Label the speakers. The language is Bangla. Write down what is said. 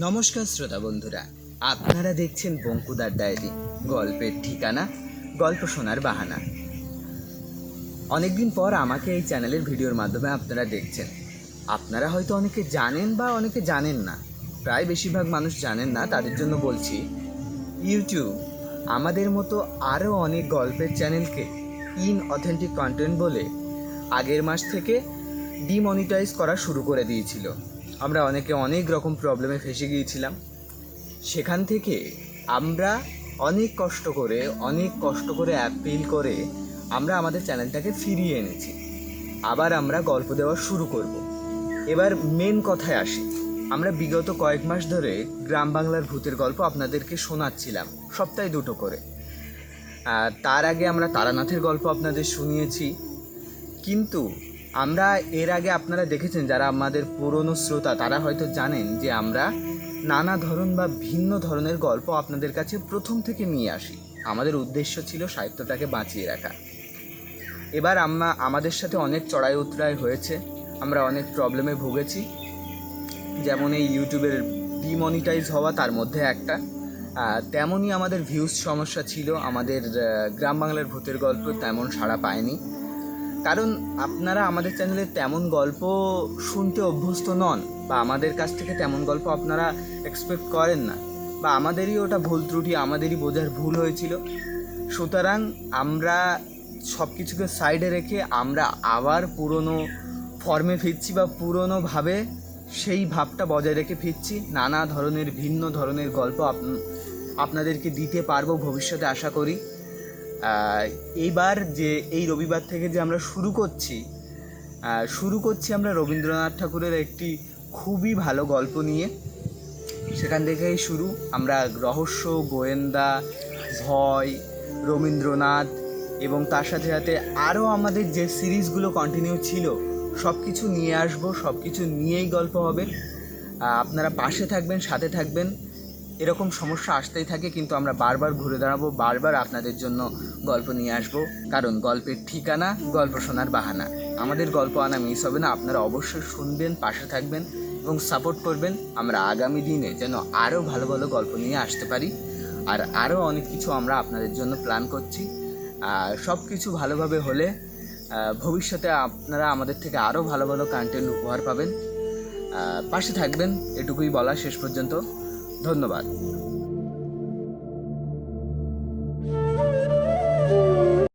Speaker 1: নমস্কার শ্রোতা বন্ধুরা, আপনারা দেখছেন বঙ্কুদার ডায়েরি, গল্পের ঠিকানা, গল্প শোনার বাহানা। অনেকদিন পর আমাকে এই চ্যানেলের ভিডিওর মাধ্যমে আপনারা দেখছেন। আপনারা হয়তো অনেকে জানেন বা অনেকে জানেন না, প্রায় বেশিরভাগ মানুষ জানেন না। তাদের জন্য বলছি, ইউটিউব আমাদের মতো আরও অনেক গল্পের চ্যানেলকে ইনঅথেন্টিক কন্টেন্ট বলে আগের মাস থেকে ডিমনিটাইজ করা শুরু করে দিয়েছিল। আমরা অনেকে অনেক রকম প্রবলেমে ফেসে গিয়েছিলাম। সেখান থেকে আমরা অনেক কষ্ট করে অ্যাপিল করে আমরা আমাদের চ্যানেলটাকে ফিরিয়ে এনেছি। আবার আমরা গল্প দেওয়া শুরু করব। এবার মেন কথায় আসি। আমরা বিগত কয়েক মাস ধরে গ্রাম বাংলার ভূতের গল্প আপনাদেরকে শোনাচ্ছিলাম, সপ্তাহে 2টো করে। তার আগে আমরা তারানাথের গল্প আপনাদের শুনিয়েছি। কিন্তু আমরা এর আগে আপনারা দেখেছেন, যারা আমাদের পুরনো শ্রোতা তারা হয়তো জানেন যে আমরা নানা ধরন বা ভিন্ন ধরনের গল্প আপনাদের কাছে প্রথম থেকে নিয়ে আসি। আমাদের উদ্দেশ্য ছিল সাহিত্যটাকে বাঁচিয়ে রাখা। এবার আমাদের সাথে অনেক চড়াই উতরাই হয়েছে, আমরা অনেক প্রবলেমে ভুগেছি। যেমন এই ইউটিউবের ডিমনিটাইজ হওয়া তার মধ্যে একটা, তেমনই আমাদের ভিউজ সমস্যা ছিল। আমাদের গ্রাম বাংলার ভূতের গল্প তেমন সাড়া পায়নি, কারণ আপনারা আমাদের চ্যানেলে তেমন গল্প শুনতে অভ্যস্ত নন, বা আমাদের কাছ থেকে তেমন গল্প আপনারা এক্সপেক্ট করেন না, বা আমাদেরই ওটা ভুল ত্রুটি, আমাদেরই বোঝার ভুল হয়েছিল। সুতরাং আমরা সব কিছুকে সাইডে রেখে আমরা আবার পুরনো ফর্মে ফিরছি, বা পুরনোভাবে সেই ভাবটা বজায় রেখে ফিরছি। নানা ধরনের ভিন্ন ধরনের গল্প আপনাদেরকে দিতে পারবো ভবিষ্যতে, আশা করি। এইবার যে এই রবিবার থেকে যে আমরা শুরু করছি আমরা রবীন্দ্রনাথ ঠাকুরের একটি খুবই ভালো গল্প নিয়ে। সেখান থেকেই শুরু। আমরা রহস্য, গোয়েন্দা, ভয়, রবীন্দ্রনাথ এবং তার সাথে সাথে আরও আমাদের যে সিরিজগুলো কন্টিনিউ ছিল সব কিছু নিয়ে আসবো, সব কিছু নিয়েই গল্প হবে। আপনারা পাশে থাকবেন, সাথে থাকবেন। এরকম সমস্যা আসতেই থাকে, কিন্তু আমরা বারবার ঘুরে দাঁড়াবো, বারবার আপনাদের জন্য গল্প নিয়ে আসবো। কারণ গল্পের ঠিকানা, গল্প শোনার বাহানা। আমাদের গল্প আনা মিস হবে না। আপনারা অবশ্যই শুনবেন, পাশে থাকবেন এবং সাপোর্ট করবেন। আমরা আগামী দিনে যেন আরও ভালো ভালো গল্প নিয়ে আসতে পারি। আর আরও অনেক কিছু আমরা আপনাদের জন্য প্ল্যান করছি। সব কিছু ভালোভাবে হলে ভবিষ্যতে আপনারা আমাদের থেকে আরও ভালো ভালো কন্টেন্ট উপহার পাবেন। পাশে থাকবেন, এটুকুই বলা শেষ পর্যন্ত। ধন্যবাদ।